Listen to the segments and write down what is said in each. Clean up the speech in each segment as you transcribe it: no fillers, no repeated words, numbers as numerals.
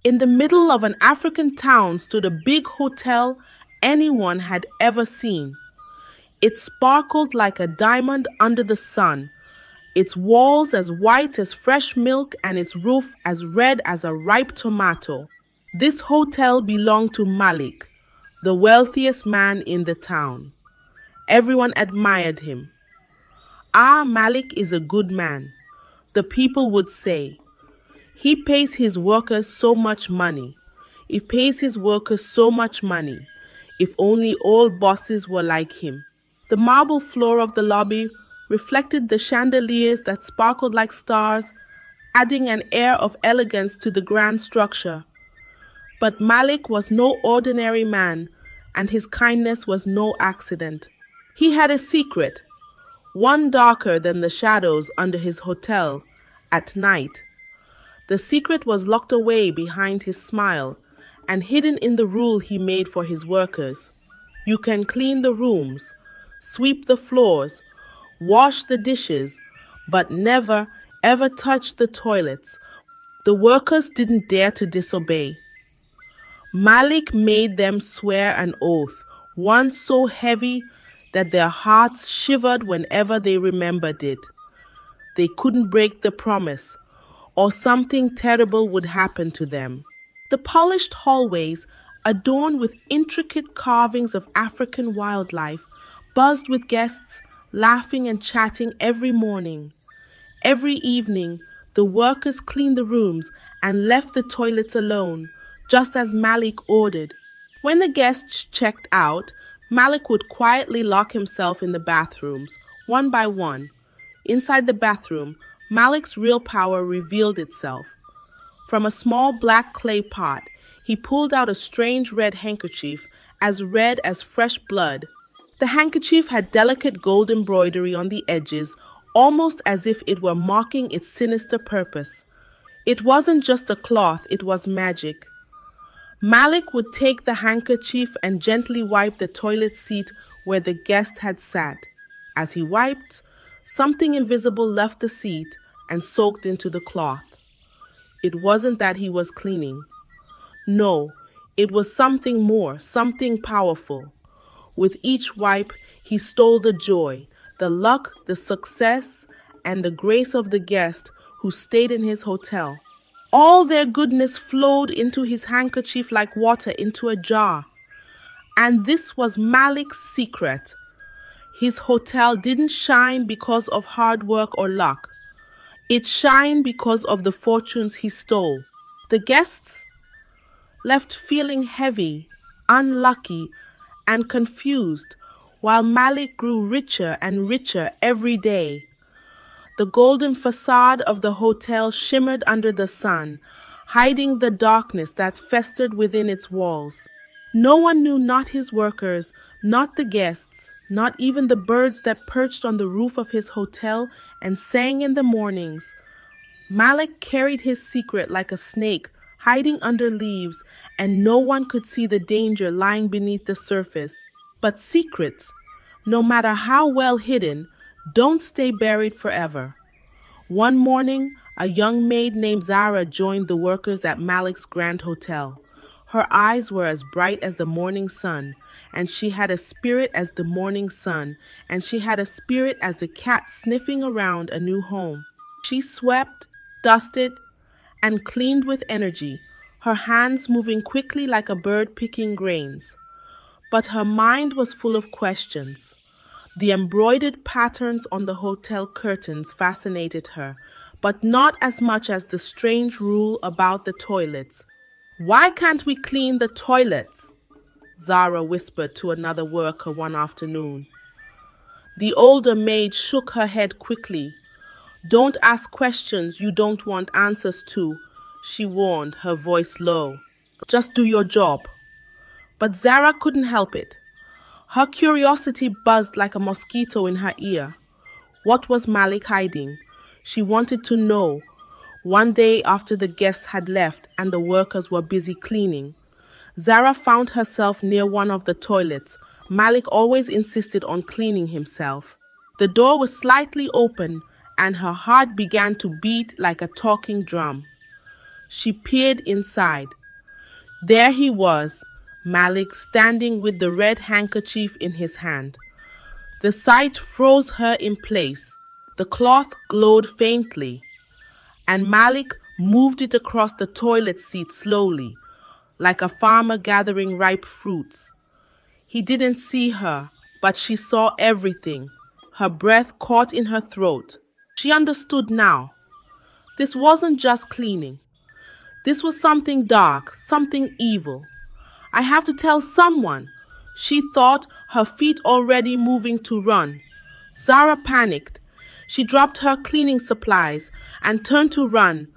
In the middle of an African town stood a big hotel anyone had ever seen. It sparkled like a diamond under the sun, its walls as white as fresh milk and its roof as red as a ripe tomato. This hotel belonged to Malik, the wealthiest man in the town. Everyone admired him. Ah, Malik is a good man, the people would say. He pays his workers so much money. He pays his workers so much money. If only all bosses were like him. The marble floor of the lobby reflected the chandeliers that sparkled like stars, adding an air of elegance to the grand structure. But Malik was no ordinary man, and his kindness was no accident. He had a secret, one darker than the shadows under his hotel at night. The secret was locked away behind his smile and hidden in the rule he made for his workers. You can clean the rooms, sweep the floors, wash the dishes, but never, ever touch the toilets. The workers didn't dare to disobey. Malik made them swear an oath, one so heavy that their hearts shivered whenever they remembered it. They couldn't break the promise, or something terrible would happen to them. The polished hallways, adorned with intricate carvings of African wildlife, buzzed with guests laughing and chatting every morning. Every evening, the workers cleaned the rooms and left the toilets alone, just as Malik ordered. When the guests checked out, Malik would quietly lock himself in the bathrooms, one by one. Inside the bathroom, Malik's real power revealed itself. From a small black clay pot, he pulled out a strange red handkerchief, as red as fresh blood. The handkerchief had delicate gold embroidery on the edges, almost as if it were mocking its sinister purpose. It wasn't just a cloth, it was magic. Malik would take the handkerchief and gently wipe the toilet seat where the guest had sat. As he wiped, something invisible left the seat and soaked into the cloth. It wasn't that he was cleaning. No, it was something more, something powerful. With each wipe, he stole the joy, the luck, the success, and the grace of the guest who stayed in his hotel. All their goodness flowed into his handkerchief like water into a jar. And this was Malik's secret. His hotel didn't shine because of hard work or luck. It shined because of the fortunes he stole. The guests left feeling heavy, unlucky, and confused, while Malik grew richer and richer every day. The golden facade of the hotel shimmered under the sun, hiding the darkness that festered within its walls. No one knew, not his workers, not the guests, not even the birds that perched on the roof of his hotel and sang in the mornings. Malik carried his secret like a snake, hiding under leaves, and no one could see the danger lying beneath the surface. But secrets, no matter how well hidden, don't stay buried forever. One morning, a young maid named Zara joined the workers at Malik's grand hotel. Her eyes were as bright as the morning sun, and she had a spirit as the morning sun, and she had a spirit as a cat sniffing around a new home. She swept, dusted, and cleaned with energy, her hands moving quickly like a bird picking grains. But her mind was full of questions. The embroidered patterns on the hotel curtains fascinated her, but not as much as the strange rule about the toilets. "Why can't we clean the toilets?" Zara whispered to another worker one afternoon. The older maid shook her head quickly. "Don't ask questions you don't want answers to," she warned, her voice low. "Just do your job." But Zara couldn't help it. Her curiosity buzzed like a mosquito in her ear. What was Malik hiding? She wanted to know. One day after the guests had left and the workers were busy cleaning, Zara found herself near one of the toilets. Malik always insisted on cleaning himself. The door was slightly open and her heart began to beat like a talking drum. She peered inside. There he was, Malik, standing with the red handkerchief in his hand. The sight froze her in place. The cloth glowed faintly, and Malik moved it across the toilet seat slowly, like a farmer gathering ripe fruits. He didn't see her, but she saw everything. Her breath caught in her throat. She understood now. This wasn't just cleaning. This was something dark, something evil. I have to tell someone, she thought, her feet already moving to run. Zara panicked. She dropped her cleaning supplies and turned to run,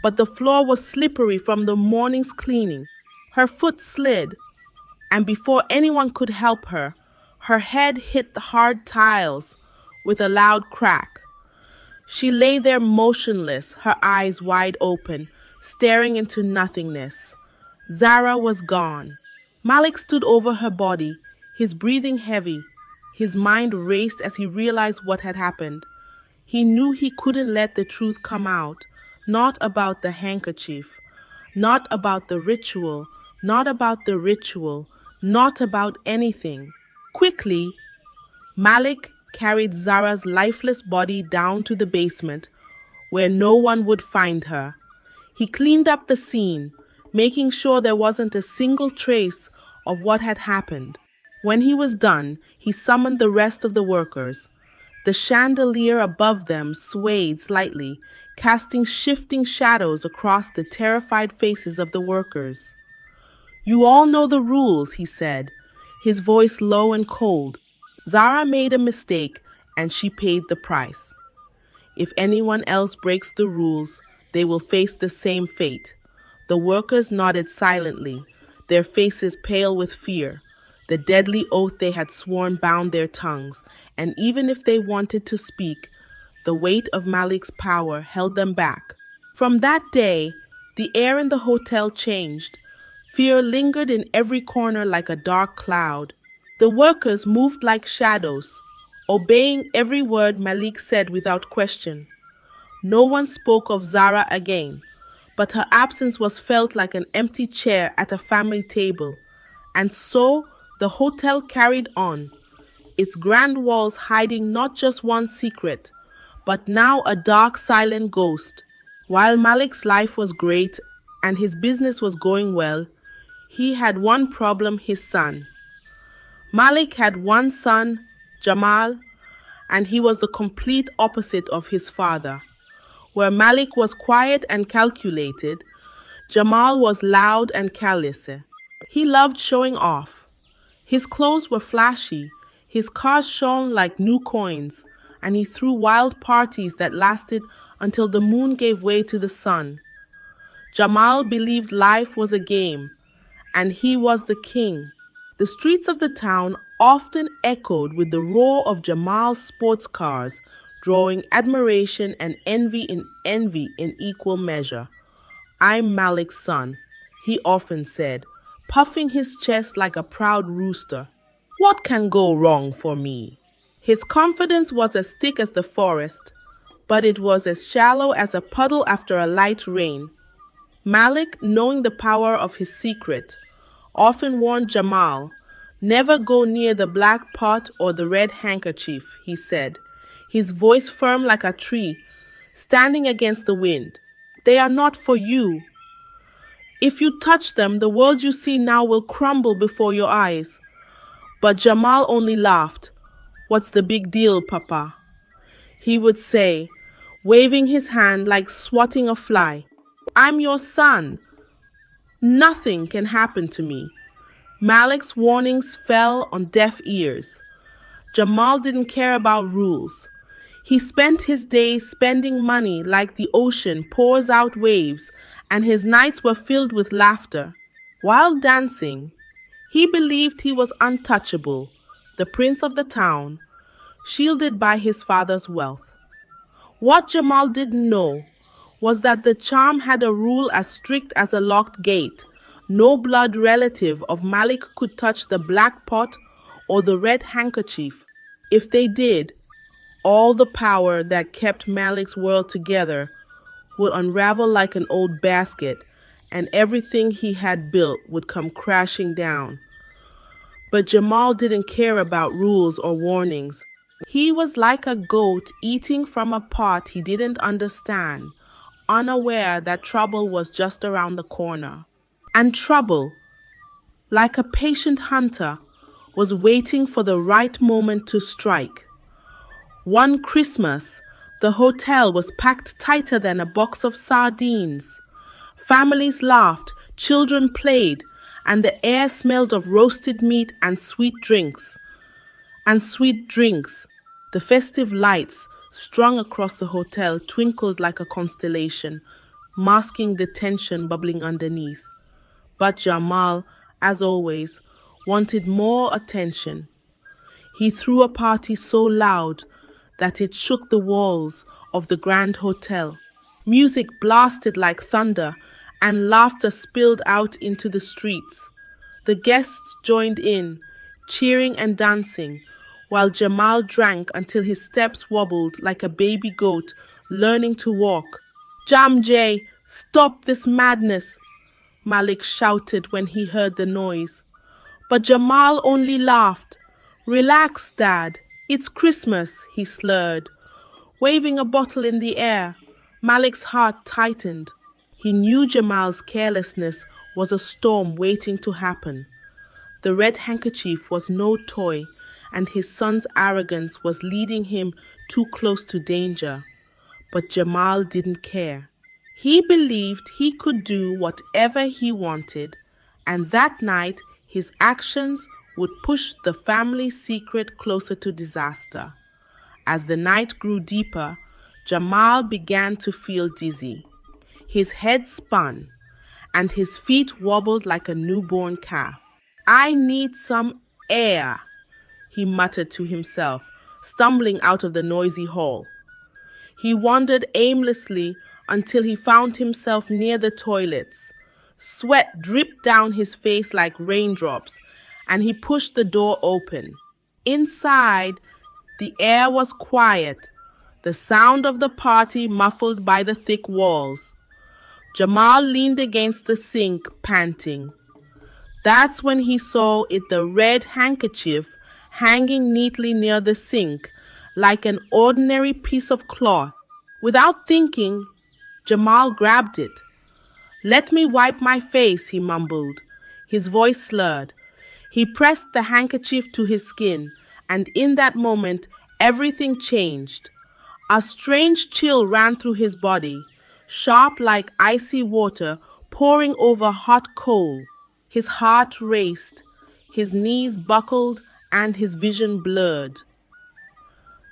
but the floor was slippery from the morning's cleaning. Her foot slid, and before anyone could help her, her head hit the hard tiles with a loud crack. She lay there motionless, her eyes wide open, staring into nothingness. Zara was gone. Malik stood over her body, his breathing heavy. His mind raced as he realized what had happened. He knew he couldn't let the truth come out, not about the handkerchief, not about the ritual, not about the ritual, not about anything. Quickly, Malik carried Zara's lifeless body down to the basement, where no one would find her. He cleaned up the scene, making sure there wasn't a single trace of what had happened. When he was done, he summoned the rest of the workers. The chandelier above them swayed slightly, casting shifting shadows across the terrified faces of the workers. "You all know the rules," he said, his voice low and cold. "Zara made a mistake, and she paid the price. If anyone else breaks the rules, they will face the same fate." The workers nodded silently, their faces pale with fear. The deadly oath they had sworn bound their tongues, and even if they wanted to speak, the weight of Malik's power held them back. From that day, the air in the hotel changed. Fear lingered in every corner like a dark cloud. The workers moved like shadows, obeying every word Malik said without question. No one spoke of Zara again, but her absence was felt like an empty chair at a family table. And so the hotel carried on, its grand walls hiding not just one secret, but now a dark, silent ghost. While Malik's life was great and his business was going well, he had one problem: his son. Malik had one son, Jamal, and he was the complete opposite of his father. Where Malik was quiet and calculated, Jamal was loud and careless. He loved showing off. His clothes were flashy, his cars shone like new coins, and he threw wild parties that lasted until the moon gave way to the sun. Jamal believed life was a game, and he was the king. The streets of the town often echoed with the roar of Jamal's sports cars, drawing admiration and envy in equal measure. "I'm Malik's son," he often said, puffing his chest like a proud rooster. "What can go wrong for me?" His confidence was as thick as the forest, but it was as shallow as a puddle after a light rain. Malik, knowing the power of his secret, often warned Jamal, "Never go near the black pot or the red handkerchief," he said, his voice firm like a tree, standing against the wind. "They are not for you. If you touch them, the world you see now will crumble before your eyes." But Jamal only laughed. "What's the big deal, Papa?" he would say, waving his hand like swatting a fly. "I'm your son. Nothing can happen to me." Malik's warnings fell on deaf ears. Jamal didn't care about rules. He spent his days spending money like the ocean pours out waves, and his nights were filled with laughter. While dancing, he believed he was untouchable, the prince of the town, shielded by his father's wealth. What Jamal didn't know was that the charm had a rule as strict as a locked gate. No blood relative of Malik could touch the black pot or the red handkerchief. If they did, all the power that kept Malik's world together would unravel like an old basket, and everything he had built would come crashing down. But Jamal didn't care about rules or warnings. He was like a goat eating from a pot he didn't understand, unaware that trouble was just around the corner. And trouble, like a patient hunter, was waiting for the right moment to strike. One Christmas, the hotel was packed tighter than a box of sardines. Families laughed, children played, and the air smelled of roasted meat and sweet drinks. The festive lights strung across the hotel twinkled like a constellation, masking the tension bubbling underneath. But Jamal, as always, wanted more attention. He threw a party so loud that it shook the walls of the Grand Hotel. Music blasted like thunder, and laughter spilled out into the streets. The guests joined in, cheering and dancing, while Jamal drank until his steps wobbled like a baby goat learning to walk. "Jam J, stop this madness!" Malik shouted when he heard the noise. But Jamal only laughed. "Relax, Dad. It's Christmas," he slurred. Waving a bottle in the air, Malik's heart tightened. He knew Jamal's carelessness was a storm waiting to happen. The red handkerchief was no toy, and his son's arrogance was leading him too close to danger. But Jamal didn't care. He believed he could do whatever he wanted, and that night his actions would push the family secret closer to disaster. As the night grew deeper, Jamal began to feel dizzy. His head spun, and his feet wobbled like a newborn calf. "I need some air," he muttered to himself, stumbling out of the noisy hall. He wandered aimlessly until he found himself near the toilets. Sweat dripped down his face like raindrops, and he pushed the door open. Inside, the air was quiet, the sound of the party muffled by the thick walls. Jamal leaned against the sink, panting. That's when he saw the red handkerchief hanging neatly near the sink, like an ordinary piece of cloth. Without thinking, Jamal grabbed it. "Let me wipe my face," he mumbled, his voice slurred. He pressed the handkerchief to his skin, and in that moment, everything changed. A strange chill ran through his body, sharp like icy water pouring over hot coal. His heart raced, his knees buckled, and his vision blurred.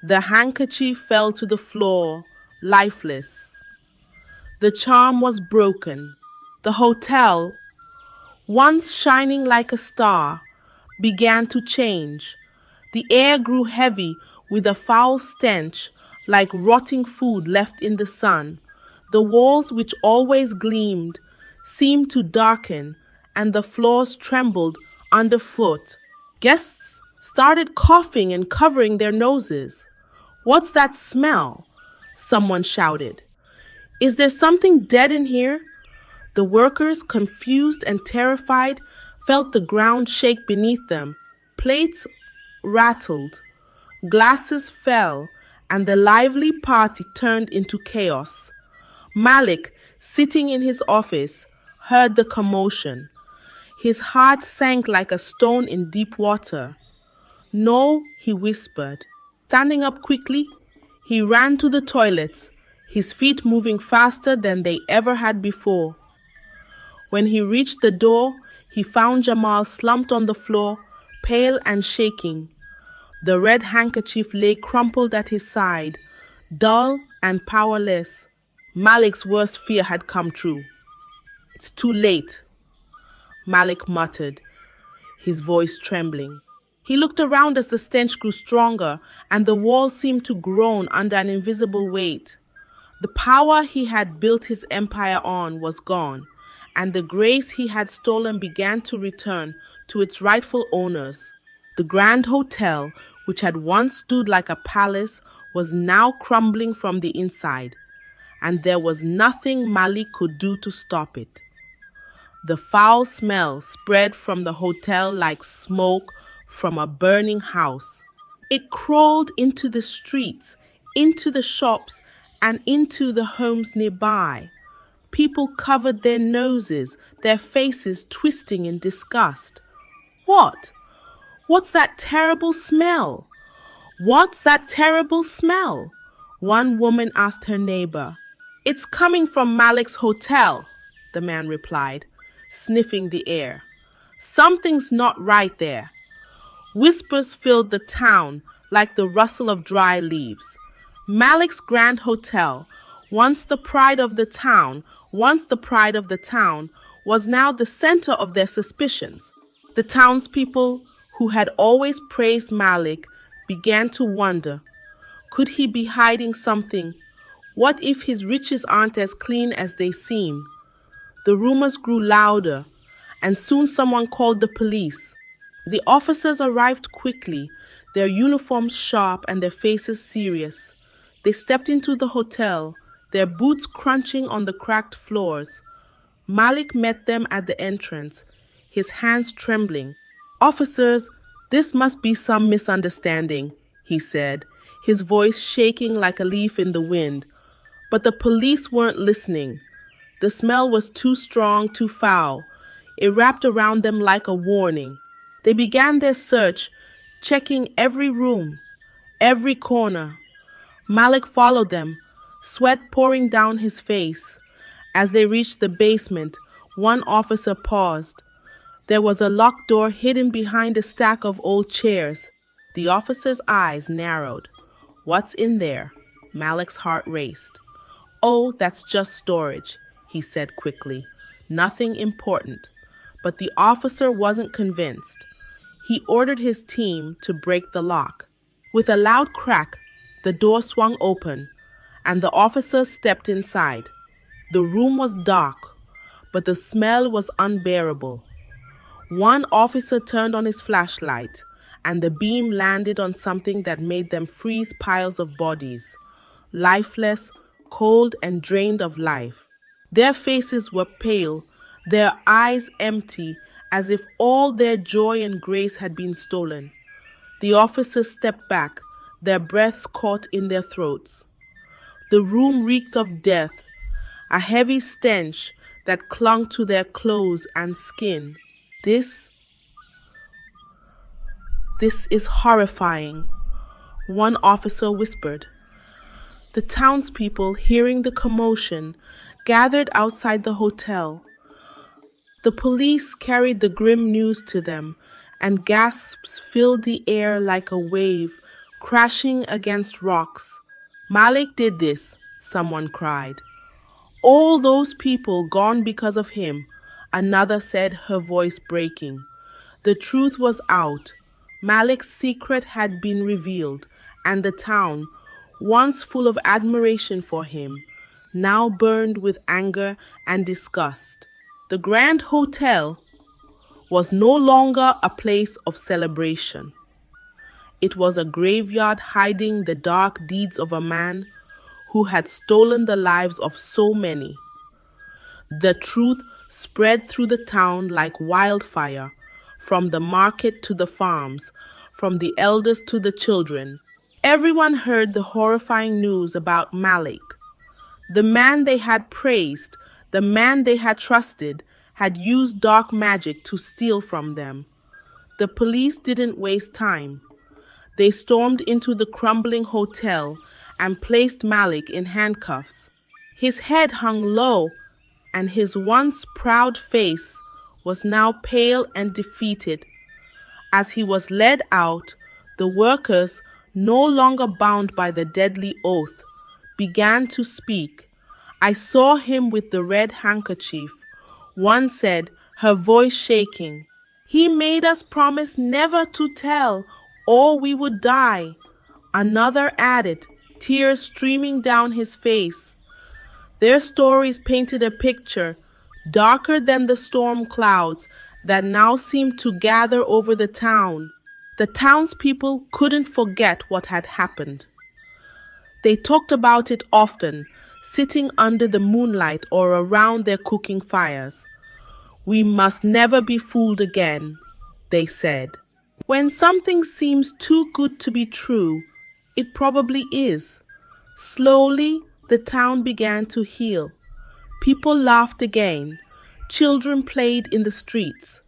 The handkerchief fell to the floor, lifeless. The charm was broken. The hotel, once shining like a star, began to change. The air grew heavy with a foul stench, like rotting food left in the sun. The walls, which always gleamed, seemed to darken, and the floors trembled underfoot. Guests started coughing and covering their noses. "What's that smell?" someone shouted. "Is there something dead in here?" The workers, confused and terrified, felt the ground shake beneath them. Plates rattled, glasses fell, and the lively party turned into chaos. Malik, sitting in his office, heard the commotion. His heart sank like a stone in deep water. "No," he whispered. Standing up quickly, he ran to the toilets, his feet moving faster than they ever had before. When he reached the door, he found Jamal slumped on the floor, pale and shaking. The red handkerchief lay crumpled at his side, dull and powerless. Malik's worst fear had come true. "It's too late," Malik muttered, his voice trembling. He looked around as the stench grew stronger, and the walls seemed to groan under an invisible weight. The power he had built his empire on was gone, and the grace he had stolen began to return to its rightful owners. The Grand Hotel, which had once stood like a palace, was now crumbling from the inside, and there was nothing Malik could do to stop it. The foul smell spread from the hotel like smoke from a burning house. It crawled into the streets, into the shops, and into the homes nearby. People covered their noses, their faces twisting in disgust. What? What's that terrible smell? What's that terrible smell? One woman asked her neighbor. It's coming from Malik's hotel, the man replied, sniffing the air. Something's not right there. Whispers filled the town like the rustle of dry leaves. Malik's grand hotel, once the pride of the town, was now the center of their suspicions. The townspeople, who had always praised Malik, began to wonder, could he be hiding something? What if his riches aren't as clean as they seem? The rumors grew louder, and soon someone called the police. The officers arrived quickly, their uniforms sharp and their faces serious. They stepped into the hotel, their boots crunching on the cracked floors. Malik met them at the entrance, his hands trembling. "Officers, this must be some misunderstanding," he said, his voice shaking like a leaf in the wind. But the police weren't listening. The smell was too strong, too foul. It wrapped around them like a warning. They began their search, checking every room, every corner. Malik followed them, sweat pouring down his face. As they reached the basement, one officer paused. There was a locked door hidden behind a stack of old chairs. The officer's eyes narrowed. "What's in there?" Malik's heart raced. "Oh, that's just storage," he said quickly. "Nothing important." But the officer wasn't convinced. He ordered his team to break the lock. With a loud crack, the door swung open, and the officer stepped inside. The room was dark, but the smell was unbearable. One officer turned on his flashlight, and the beam landed on something that made them freeze. Piles of bodies, lifeless, cold, and drained of life. Their faces were pale, their eyes empty, as if all their joy and grace had been stolen. The officers stepped back, their breaths caught in their throats. The room reeked of death, a heavy stench that clung to their clothes and skin. This is horrifying," one officer whispered. The townspeople, hearing the commotion, gathered outside the hotel. The police carried the grim news to them, and gasps filled the air like a wave crashing against rocks. "Malik did this," someone cried. "All those people gone because of him," another said, her voice breaking. The truth was out. Malik's secret had been revealed, and the town, once full of admiration for him, now burned with anger and disgust. The Grand Hotel was no longer a place of celebration. It was a graveyard hiding the dark deeds of a man who had stolen the lives of so many. The truth spread through the town like wildfire, from the market to the farms, from the elders to the children. Everyone heard the horrifying news about Malik. The man they had praised, the man they had trusted, had used dark magic to steal from them. The police didn't waste time. They stormed into the crumbling hotel and placed Malik in handcuffs. His head hung low, and his once proud face was now pale and defeated. As he was led out, the workers, no longer bound by the deadly oath, began to speak. "I saw him with the red handkerchief," one said, her voice shaking. "He made us promise never to tell, or we would die." Another added, tears streaming down his face. Their stories painted a picture, darker than the storm clouds that now seemed to gather over the town. The townspeople couldn't forget what had happened. They talked about it often, sitting under the moonlight or around their cooking fires. We must never be fooled again, they said. When something seems too good to be true, it probably is. Slowly, the town began to heal. People laughed again, children played in the streets,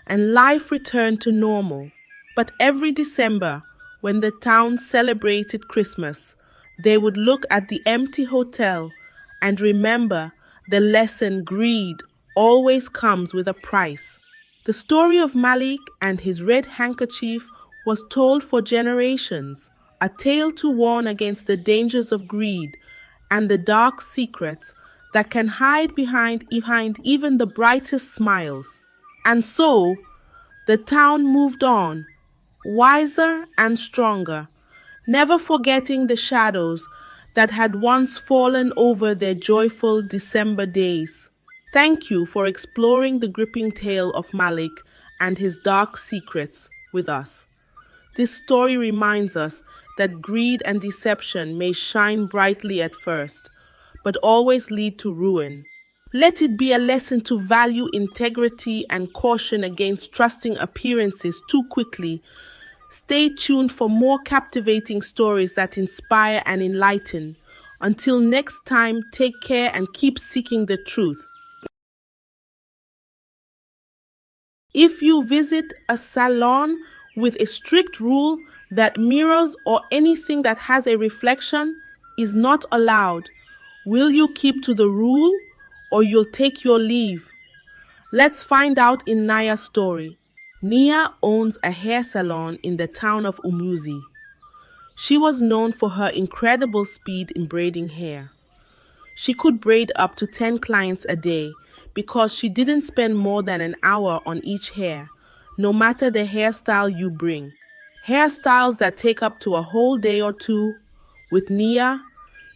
and life returned to normal. But every December, when the town celebrated Christmas, they would look at the empty hotel and remember the lesson: greed always comes with a price. The story of Malik and his red handkerchief was told for generations, a tale to warn against the dangers of greed and the dark secrets that can hide behind even the brightest smiles. And so, the town moved on, wiser and stronger, never forgetting the shadows that had once fallen over their joyful December days. Thank you for exploring the gripping tale of Malik and his dark secrets with us. This story reminds us that greed and deception may shine brightly at first, but always lead to ruin. Let it be a lesson to value integrity and caution against trusting appearances too quickly. Stay tuned for more captivating stories that inspire and enlighten. Until next time, take care and keep seeking the truth. If you visit a salon with a strict rule that mirrors or anything that has a reflection is not allowed, will you keep to the rule or you'll take your leave? Let's find out in Naya's story. Nia owns a hair salon in the town of Umuzi. She was known for her incredible speed in braiding hair. She could braid up to 10 clients a day because she didn't spend more than an hour on each hair, no matter the hairstyle you bring. Hairstyles that take up to a whole day or two, with Nia,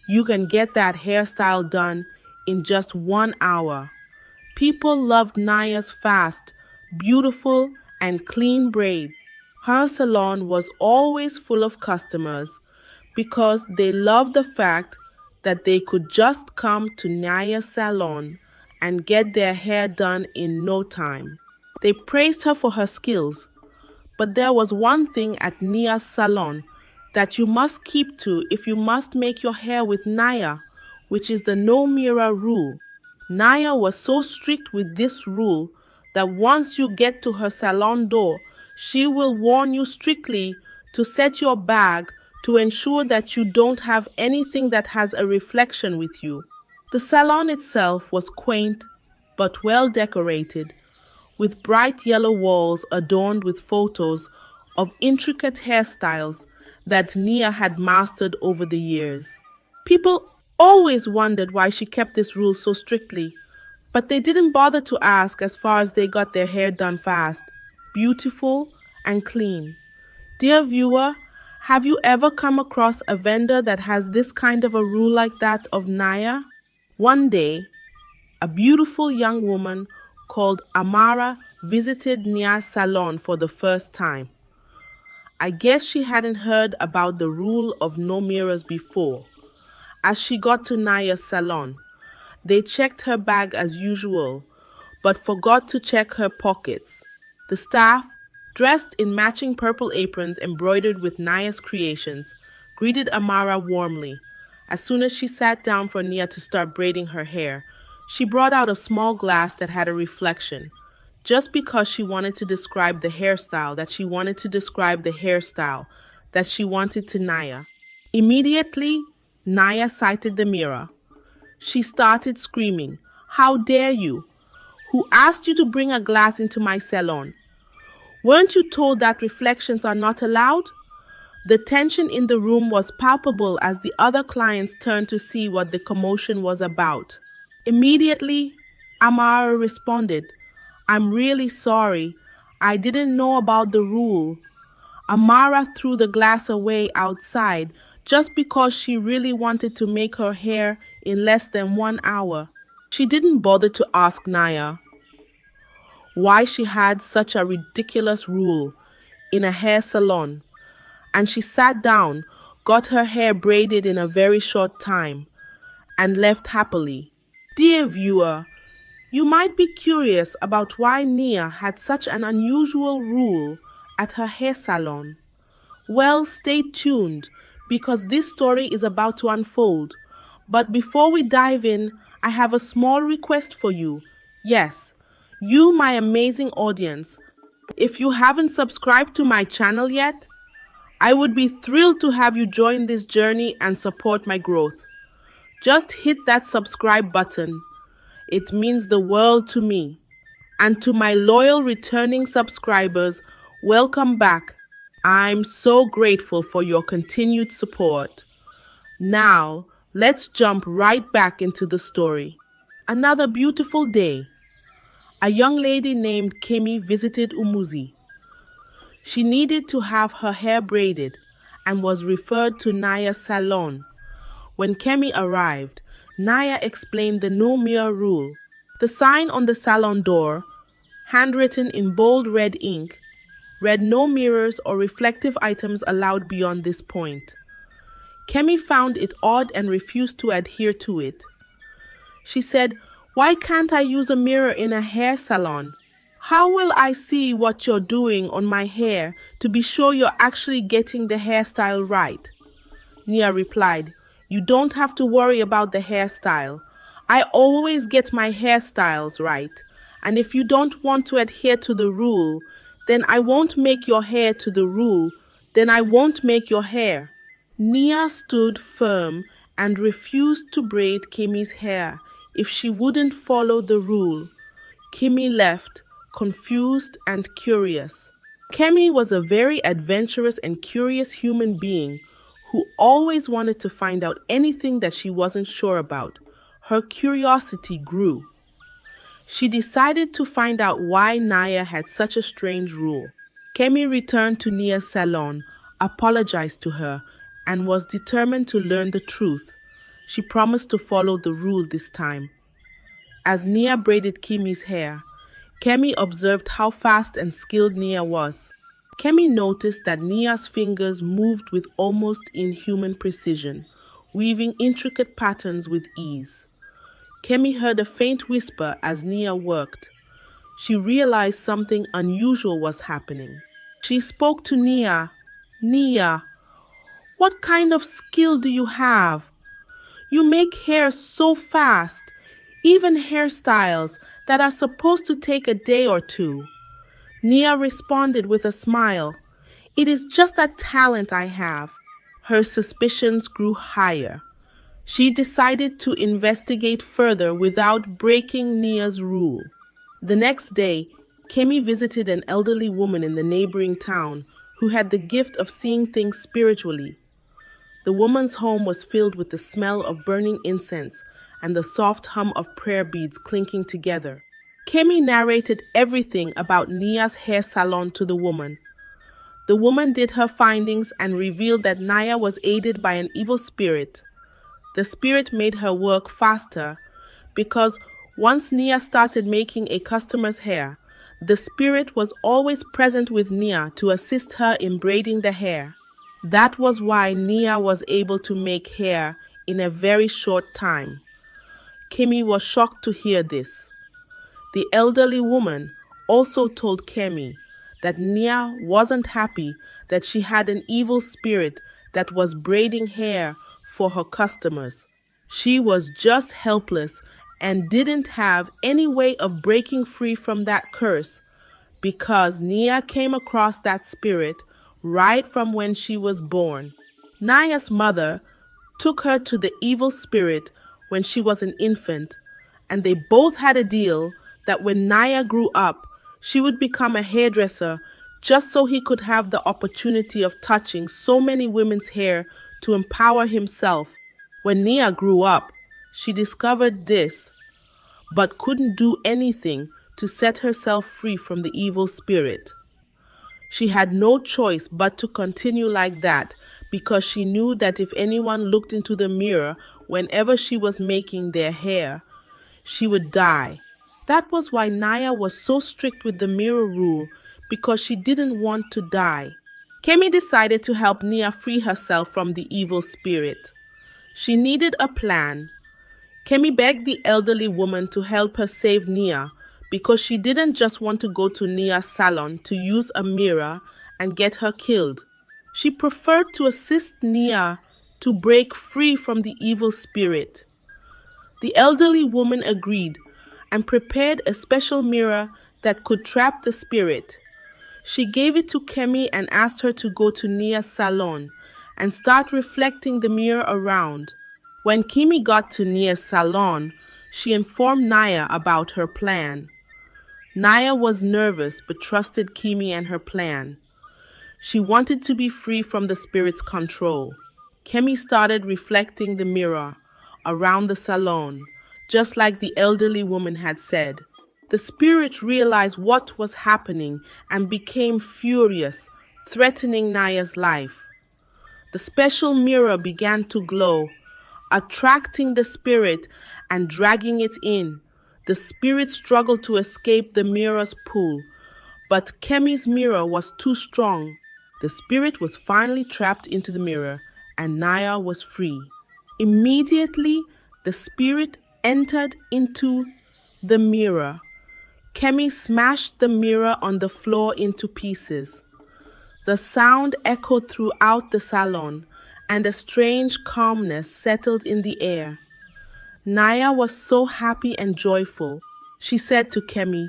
you can get that hairstyle done in just 1 hour. People loved Nia's fast, beautiful, and clean braids. Her salon was always full of customers because they loved the fact that they could just come to Nia's salon and get their hair done in no time. They praised her for her skills, but there was one thing at Nia's salon that you must keep to if you must make your hair with Nia, which is the no mirror rule. Nia was so strict with this rule that once you get to her salon door, she will warn you strictly to set your bag to ensure that you don't have anything that has a reflection with you. The salon itself was quaint but well decorated, with bright yellow walls adorned with photos of intricate hairstyles that Nia had mastered over the years. People always wondered why she kept this rule so strictly, but they didn't bother to ask as far as they got their hair done fast, beautiful, and clean. Dear viewer, have you ever come across a vendor that has this kind of a rule like that of Nia? One day, a beautiful young woman called Amma visited Nia's salon for the first time. I guess she hadn't heard about the rule of no mirrors before. As she got to Nia's salon, they checked her bag as usual, but forgot to check her pockets. The staff, dressed in matching purple aprons embroidered with Nia's creations, greeted Amma warmly. As soon as she sat down for Nia to start braiding her hair, she brought out a small glass that had a reflection, just because she wanted to describe the hairstyle that she wanted to Nia. Immediately, Nia sighted the mirror. She started screaming, "How dare you? Who asked you to bring a glass into my salon? Weren't you told that reflections are not allowed?" The tension in the room was palpable as the other clients turned to see what the commotion was about. Immediately, Amma responded, "I'm really sorry. I didn't know about the rule." Amma threw the glass away outside just because she really wanted to make her hair in less than 1 hour. She didn't bother to ask Nia why she had such a ridiculous rule in a hair salon, and she sat down, got her hair braided in a very short time, and left happily. Dear viewer, you might be curious about why Nia had such an unusual rule at her hair salon. Well, stay tuned because this story is about to unfold. But before we dive in, I have a small request for you. Yes, you, my amazing audience. If you haven't subscribed to my channel yet, I would be thrilled to have you join this journey and support my growth. Just hit that subscribe button. It means the world to me. And to my loyal returning subscribers, welcome back. I'm so grateful for your continued support. Now, let's jump right back into the story. Another beautiful day. A young lady named Kemi visited Umuzi. She needed to have her hair braided and was referred to Naya's salon. When Kemi arrived, Naya explained the no mirror rule. The sign on the salon door, handwritten in bold red ink, read no mirrors or reflective items allowed beyond this point. Kemi found it odd and refused to adhere to it. She said, "Why can't I use a mirror in a hair salon? How will I see what you're doing on my hair to be sure you're actually getting the hairstyle right?" Nia replied, "You don't have to worry about the hairstyle. I always get my hairstyles right, and if you don't want to adhere to the rule, then I won't make your hair to the rule, then I won't make your hair." Nia stood firm and refused to braid Kemi's hair if she wouldn't follow the rule. Kemi left, confused and curious. Kemi was a very adventurous and curious human being who always wanted to find out anything that she wasn't sure about. Her curiosity grew. She decided to find out why Naya had such a strange rule. Kemi returned to Nia's salon, apologized to her, and was determined to learn the truth. She promised to follow the rule this time. As Nia braided Kemi's hair, Kemi observed how fast and skilled Nia was. Kemi noticed that Nia's fingers moved with almost inhuman precision, weaving intricate patterns with ease. Kemi heard a faint whisper as Nia worked. She realized something unusual was happening. She spoke to Nia. "Nia, what kind of skill do you have? You make hair so fast, even hairstyles that are supposed to take a day or two." Nia responded with a smile. "It is just a talent I have." Her suspicions grew higher. She decided to investigate further without breaking Nia's rule. The next day, Kemi visited an elderly woman in the neighboring town who had the gift of seeing things spiritually. The woman's home was filled with the smell of burning incense and the soft hum of prayer beads clinking together. Kemi narrated everything about Nia's hair salon to the woman. The woman did her findings and revealed that Nia was aided by an evil spirit. The spirit made her work faster because once Nia started making a customer's hair, the spirit was always present with Nia to assist her in braiding the hair. That was why Nia was able to make hair in a very short time. Kemi was shocked to hear this. The elderly woman also told Kemi that Nia wasn't happy that she had an evil spirit that was braiding hair for her customers. She was just helpless and didn't have any way of breaking free from that curse because Nia came across that spirit right from when she was born. Nia's mother took her to the evil spirit when she was an infant, and they both had a deal that when Nia grew up, she would become a hairdresser just so he could have the opportunity of touching so many women's hair to empower himself. When Nia grew up, she discovered this, but couldn't do anything to set herself free from the evil spirit. She had no choice but to continue like that because she knew that if anyone looked into the mirror whenever she was making their hair, she would die. That was why Nia was so strict with the mirror rule, because she didn't want to die. Kemi decided to help Nia free herself from the evil spirit. She needed a plan. Kemi begged the elderly woman to help her save Nia because she didn't just want to go to Nia's salon to use a mirror and get her killed. She preferred to assist Nia to break free from the evil spirit. The elderly woman agreed and prepared a special mirror that could trap the spirit. She gave it to Kemi and asked her to go to Nia's salon and start reflecting the mirror around. When Kemi got to Nia's salon, she informed Nia about her plan. Nia was nervous but trusted Kemi and her plan. She wanted to be free from the spirit's control. Kemi started reflecting the mirror around the salon, just like the elderly woman had said. The spirit realized what was happening and became furious, threatening Nia's life. The special mirror began to glow, attracting the spirit and dragging it in. The spirit struggled to escape the mirror's pull, but Kemi's mirror was too strong. The spirit was finally trapped into the mirror, and Nia was free. Immediately, the spirit entered into the mirror. Kemi smashed the mirror on the floor into pieces. The sound echoed throughout the salon, and a strange calmness settled in the air. Nia was so happy and joyful. She said to Kemi,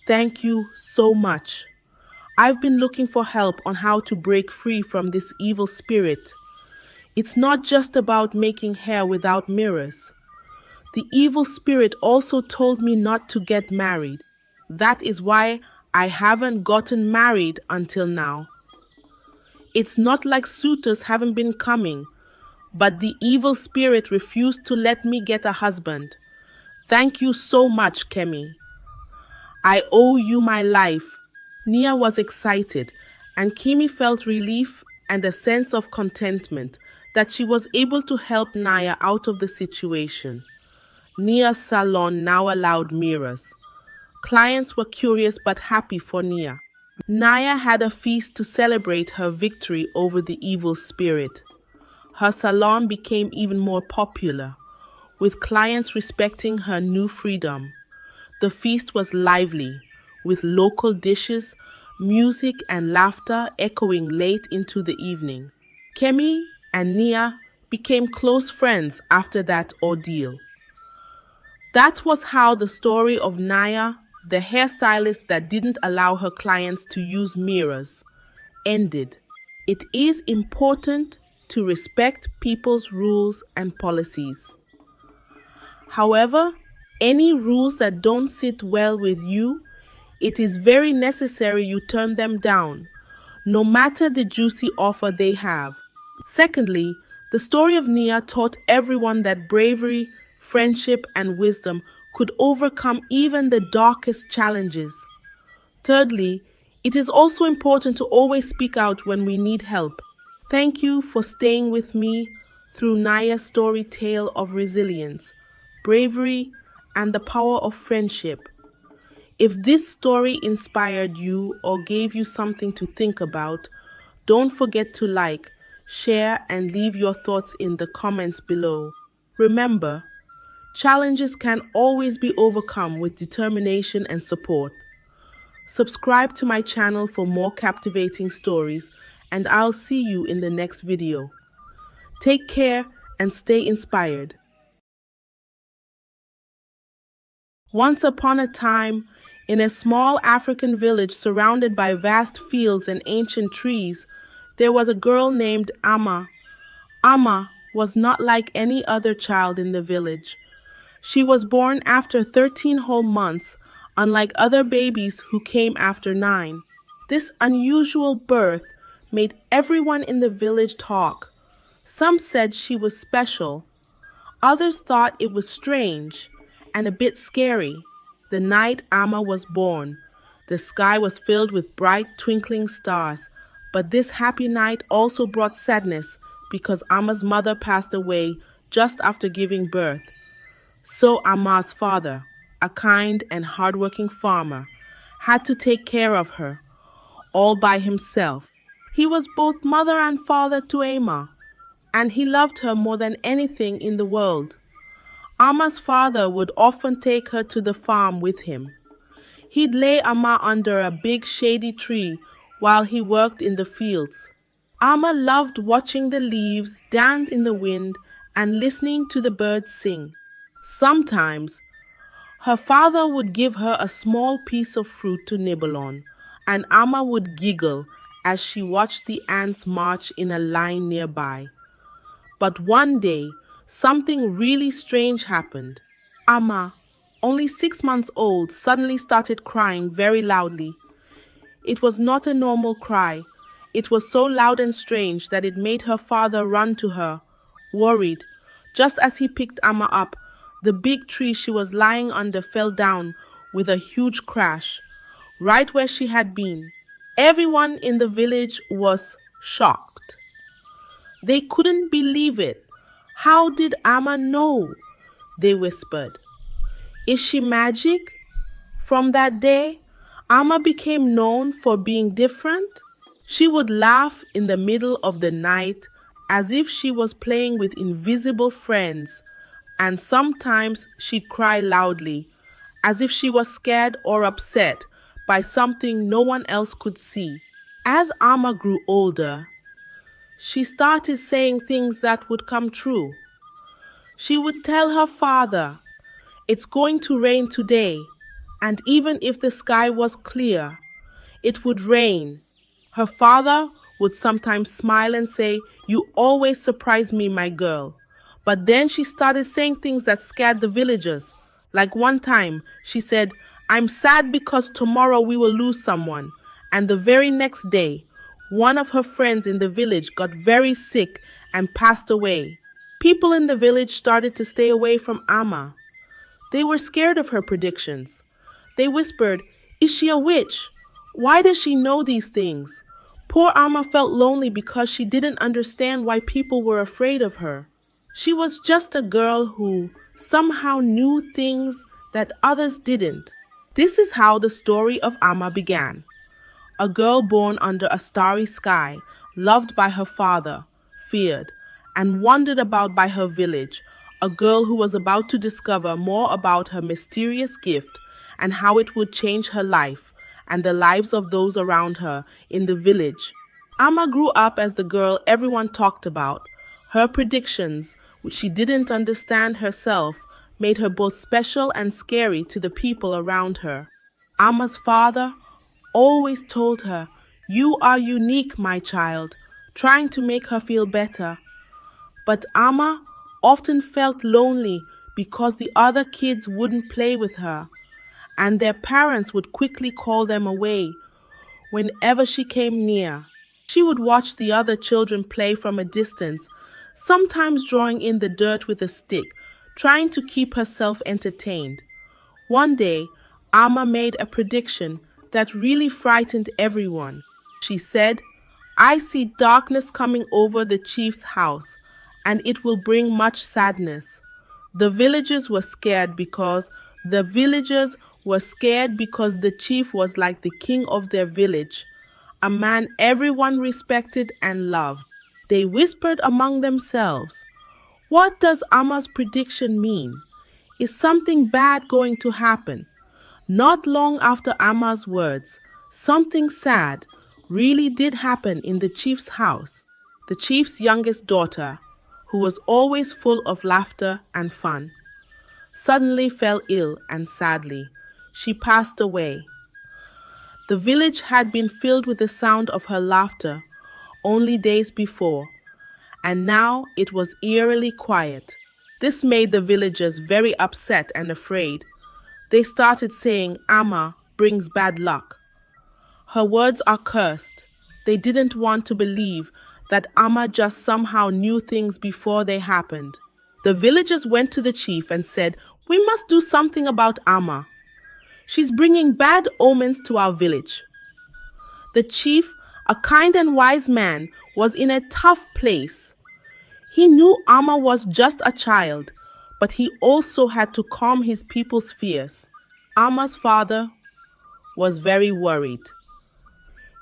"Thank you so much. I've been looking for help on how to break free from this evil spirit. It's not just about making hair without mirrors. The evil spirit also told me not to get married. That is why I haven't gotten married until now. It's not like suitors haven't been coming, but the evil spirit refused to let me get a husband. Thank you so much, Kemi. I owe you my life." Nia was excited, and Kemi felt relief and a sense of contentment that she was able to help Nia out of the situation. Nia's salon now allowed mirrors. Clients were curious but happy for Nia. Nia had a feast to celebrate her victory over the evil spirit. Her salon became even more popular, with clients respecting her new freedom. The feast was lively, with local dishes, music, and laughter echoing late into the evening. Kemi and Nia became close friends after that ordeal. That was how the story of Nia, the hairstylist that didn't allow her clients to use mirrors, ended. It is important to respect people's rules and policies. However, any rules that don't sit well with you, it is very necessary you turn them down, no matter the juicy offer they have. Secondly, the story of Nia taught everyone that bravery, friendship, and wisdom could overcome even the darkest challenges. Thirdly, it is also important to always speak out when we need help. Thank you for staying with me through Nia's story tale of resilience, bravery, and the power of friendship. If this story inspired you or gave you something to think about, don't forget to like, share, and leave your thoughts in the comments below. Remember, challenges can always be overcome with determination and support. Subscribe to my channel for more captivating stories, and I'll see you in the next video. Take care and stay inspired. Once upon a time, in a small African village surrounded by vast fields and ancient trees, there was a girl named Amma. Amma was not like any other child in the village. She was born after 13 whole months, unlike other babies who came after 9. This unusual birth made everyone in the village talk. Some said she was special. Others thought it was strange and a bit scary. The night Amma was born, the sky was filled with bright twinkling stars. But this happy night also brought sadness because Amma's mother passed away just after giving birth. So Amma's father, a kind and hardworking farmer, had to take care of her, all by himself. He was both mother and father to Amma, and he loved her more than anything in the world. Amma's father would often take her to the farm with him. He'd lay Amma under a big shady tree while he worked in the fields. Amma loved watching the leaves dance in the wind and listening to the birds sing. Sometimes her father would give her a small piece of fruit to nibble on, and Amma would giggle as she watched the ants march in a line nearby. But one day, something really strange happened. Amma, only 6 months old, suddenly started crying very loudly. It was not a normal cry. It was so loud and strange that it made her father run to her, worried. Just as he picked Amma up, the big tree she was lying under fell down with a huge crash, right where she had been. Everyone in the village was shocked. They couldn't believe it. How did Amma know? They whispered. Is she magic? From that day, Amma became known for being different. She would laugh in the middle of the night as if she was playing with invisible friends, and sometimes she'd cry loudly, as if she was scared or upset by something no one else could see. As Amma grew older, she started saying things that would come true. She would tell her father, "It's going to rain today," and even if the sky was clear, it would rain. Her father would sometimes smile and say, "You always surprise me, my girl." But then she started saying things that scared the villagers. Like one time, she said, "I'm sad because tomorrow we will lose someone." And the very next day, one of her friends in the village got very sick and passed away. People in the village started to stay away from Amma. They were scared of her predictions. They whispered, "Is she a witch? Why does she know these things?" Poor Amma felt lonely because she didn't understand why people were afraid of her. She was just a girl who somehow knew things that others didn't. This is how the story of Amma began. A girl born under a starry sky, loved by her father, feared, and wandered about by her village. A girl who was about to discover more about her mysterious gift and how it would change her life and the lives of those around her in the village. Amma grew up as the girl everyone talked about. Her predictions, which she didn't understand herself, made her both special and scary to the people around her. Amma's father always told her, "You are unique, my child," trying to make her feel better. But Amma often felt lonely because the other kids wouldn't play with her, and their parents would quickly call them away whenever she came near. She would watch the other children play from a distance, sometimes drawing in the dirt with a stick, trying to keep herself entertained. One day, Amma made a prediction that really frightened everyone. She said, "I see darkness coming over the chief's house, and it will bring much sadness." The villagers were scared because the chief was like the king of their village, a man everyone respected and loved. They whispered among themselves, "What does Amma's prediction mean? Is something bad going to happen?" Not long after Amma's words, something sad really did happen in the chief's house. The chief's youngest daughter, who was always full of laughter and fun, suddenly fell ill, and sadly, she passed away. The village had been filled with the sound of her laughter only days before, and now it was eerily quiet. This made the villagers very upset and afraid. They started saying Amma brings bad luck. Her words are cursed. They didn't want to believe that Amma just somehow knew things before they happened. The villagers went to the chief and said, "We must do something about Amma. She's bringing bad omens to our village." The chief, a kind and wise man, was in a tough place. He knew Amma was just a child, but he also had to calm his people's fears. Amma's father was very worried.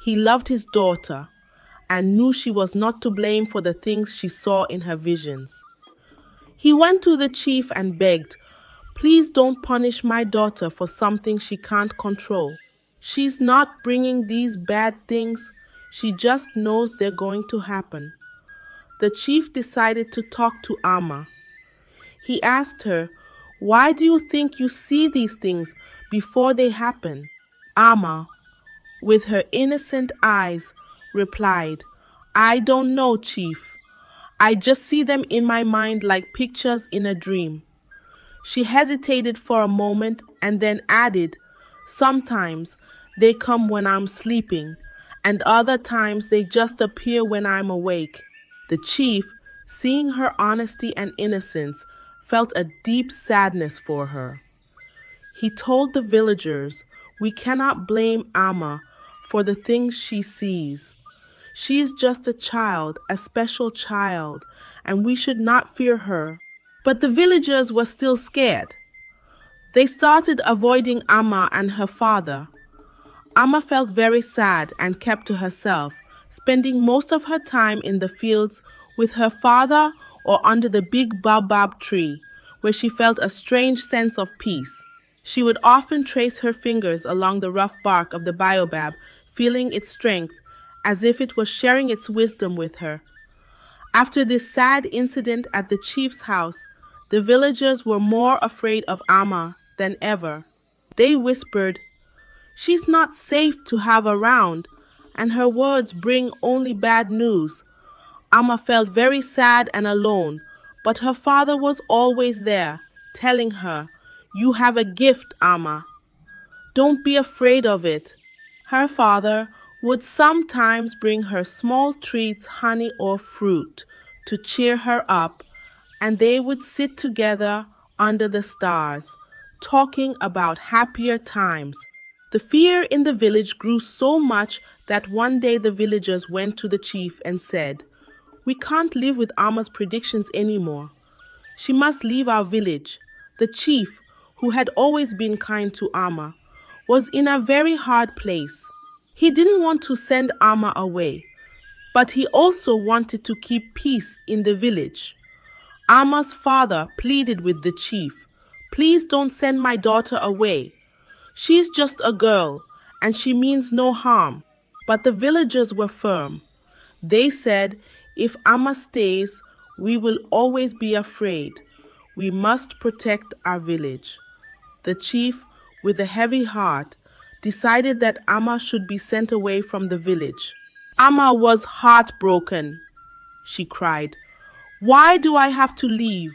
He loved his daughter and knew she was not to blame for the things she saw in her visions. He went to the chief and begged, "Please don't punish my daughter for something she can't control. She's not bringing these bad things, she just knows they're going to happen." The chief decided to talk to Amma. He asked her, "Why do you think you see these things before they happen?" Amma, with her innocent eyes, replied, "I don't know, chief. I just see them in my mind like pictures in a dream." She hesitated for a moment and then added, "Sometimes they come when I'm sleeping, and other times they just appear when I'm awake." The chief, seeing her honesty and innocence, felt a deep sadness for her. He told the villagers, "We cannot blame Amma for the things she sees. She is just a child, a special child, and we should not fear her." But the villagers were still scared. They started avoiding Amma and her father. Amma felt very sad and kept to herself, spending most of her time in the fields with her father or under the big baobab tree, where she felt a strange sense of peace. She would often trace her fingers along the rough bark of the baobab, feeling its strength, as if it was sharing its wisdom with her. After this sad incident at the chief's house, the villagers were more afraid of Amma than ever. They whispered, "She's not safe to have around, and her words bring only bad news." Amma felt very sad and alone, but her father was always there, telling her, "You have a gift, Amma. Don't be afraid of it." Her father would sometimes bring her small treats, honey or fruit, to cheer her up, and they would sit together under the stars, talking about happier times. The fear in the village grew so much that one day the villagers went to the chief and said, "We can't live with Amma's predictions anymore. She must leave our village." The chief, who had always been kind to Amma, was in a very hard place. He didn't want to send Amma away, but he also wanted to keep peace in the village. Amma's father pleaded with the chief, "Please don't send my daughter away. She's just a girl, and she means no harm." But the villagers were firm. They said, "If Amma stays, we will always be afraid. We must protect our village." The chief, with a heavy heart, decided that Amma should be sent away from the village. Amma was heartbroken. She cried, "Why do I have to leave?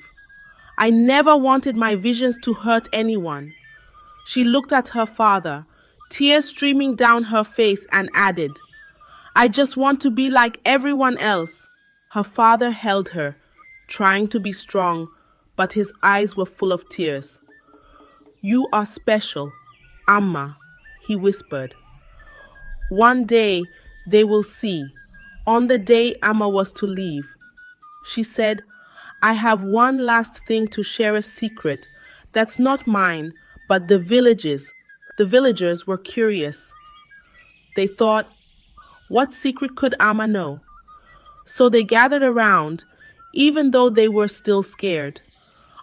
I never wanted my visions to hurt anyone." She looked at her father, tears streaming down her face, and added, "I just want to be like everyone else." Her father held her, trying to be strong, but his eyes were full of tears. "You are special, Amma," he whispered. "One day they will see." On the day Amma was to leave, she said, "I have one last thing to share, a secret that's not mine, but the villages." The villagers were curious. They thought, what secret could Amma know? So they gathered around, even though they were still scared.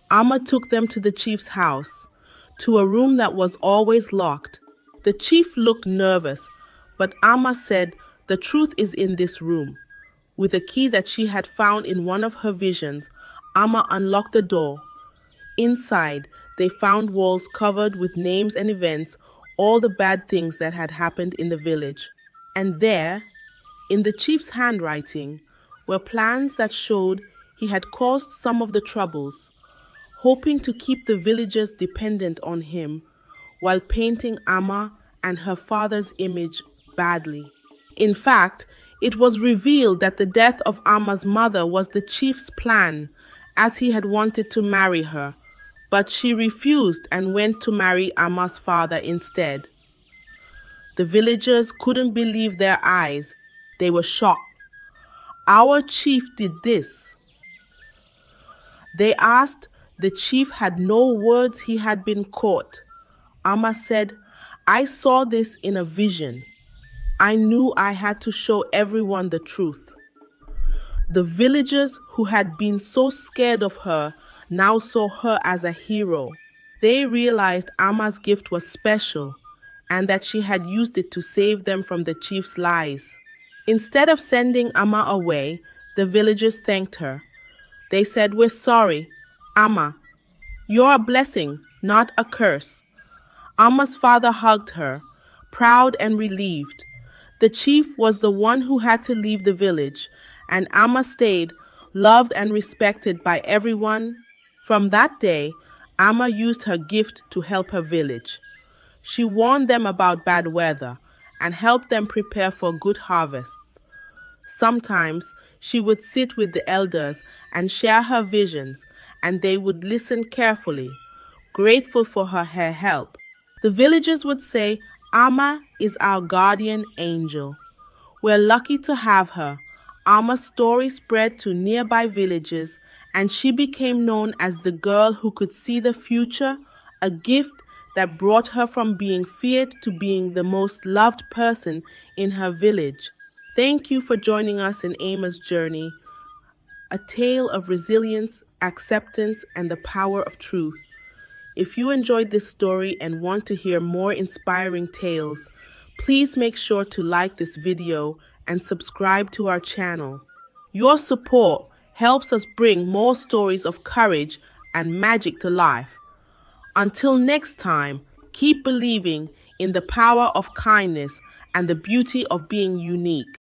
Amma took them to the chief's house, to a room that was always locked. The chief looked nervous, but Amma said, "The truth is in this room." With a key that she had found in one of her visions, Amma unlocked the door. Inside, they found walls covered with names and events, all the bad things that had happened in the village. And there, in the chief's handwriting, were plans that showed he had caused some of the troubles, hoping to keep the villagers dependent on him, while painting Amma and her father's image badly. In fact, it was revealed that the death of Amma's mother was the chief's plan, as he had wanted to marry her, but she refused and went to marry Amma's father instead. The villagers couldn't believe their eyes. They were shocked. "Our chief did this?" They asked. The chief had no words. He had been caught. Amma said, "I saw this in a vision. I knew I had to show everyone the truth." The villagers who had been so scared of her now saw her as a hero. They realized Amma's gift was special and that she had used it to save them from the chief's lies. Instead of sending Amma away, the villagers thanked her. They said, "We're sorry, Amma. You're a blessing, not a curse." Amma's father hugged her, proud and relieved. The chief was the one who had to leave the village, and Amma stayed, loved and respected by everyone. From that day, Amma used her gift to help her village. She warned them about bad weather and helped them prepare for good harvests. Sometimes she would sit with the elders and share her visions, and they would listen carefully, grateful for her help. The villagers would say, "Amma is our guardian angel. We're lucky to have her." Amma's story spread to nearby villages, and she became known as the girl who could see the future, a gift that brought her from being feared to being the most loved person in her village. Thank you for joining us in Amma's journey, a tale of resilience, acceptance, and the power of truth. If you enjoyed this story and want to hear more inspiring tales, please make sure to like this video and subscribe to our channel. Your support helps us bring more stories of courage and magic to life. Until next time, keep believing in the power of kindness and the beauty of being unique.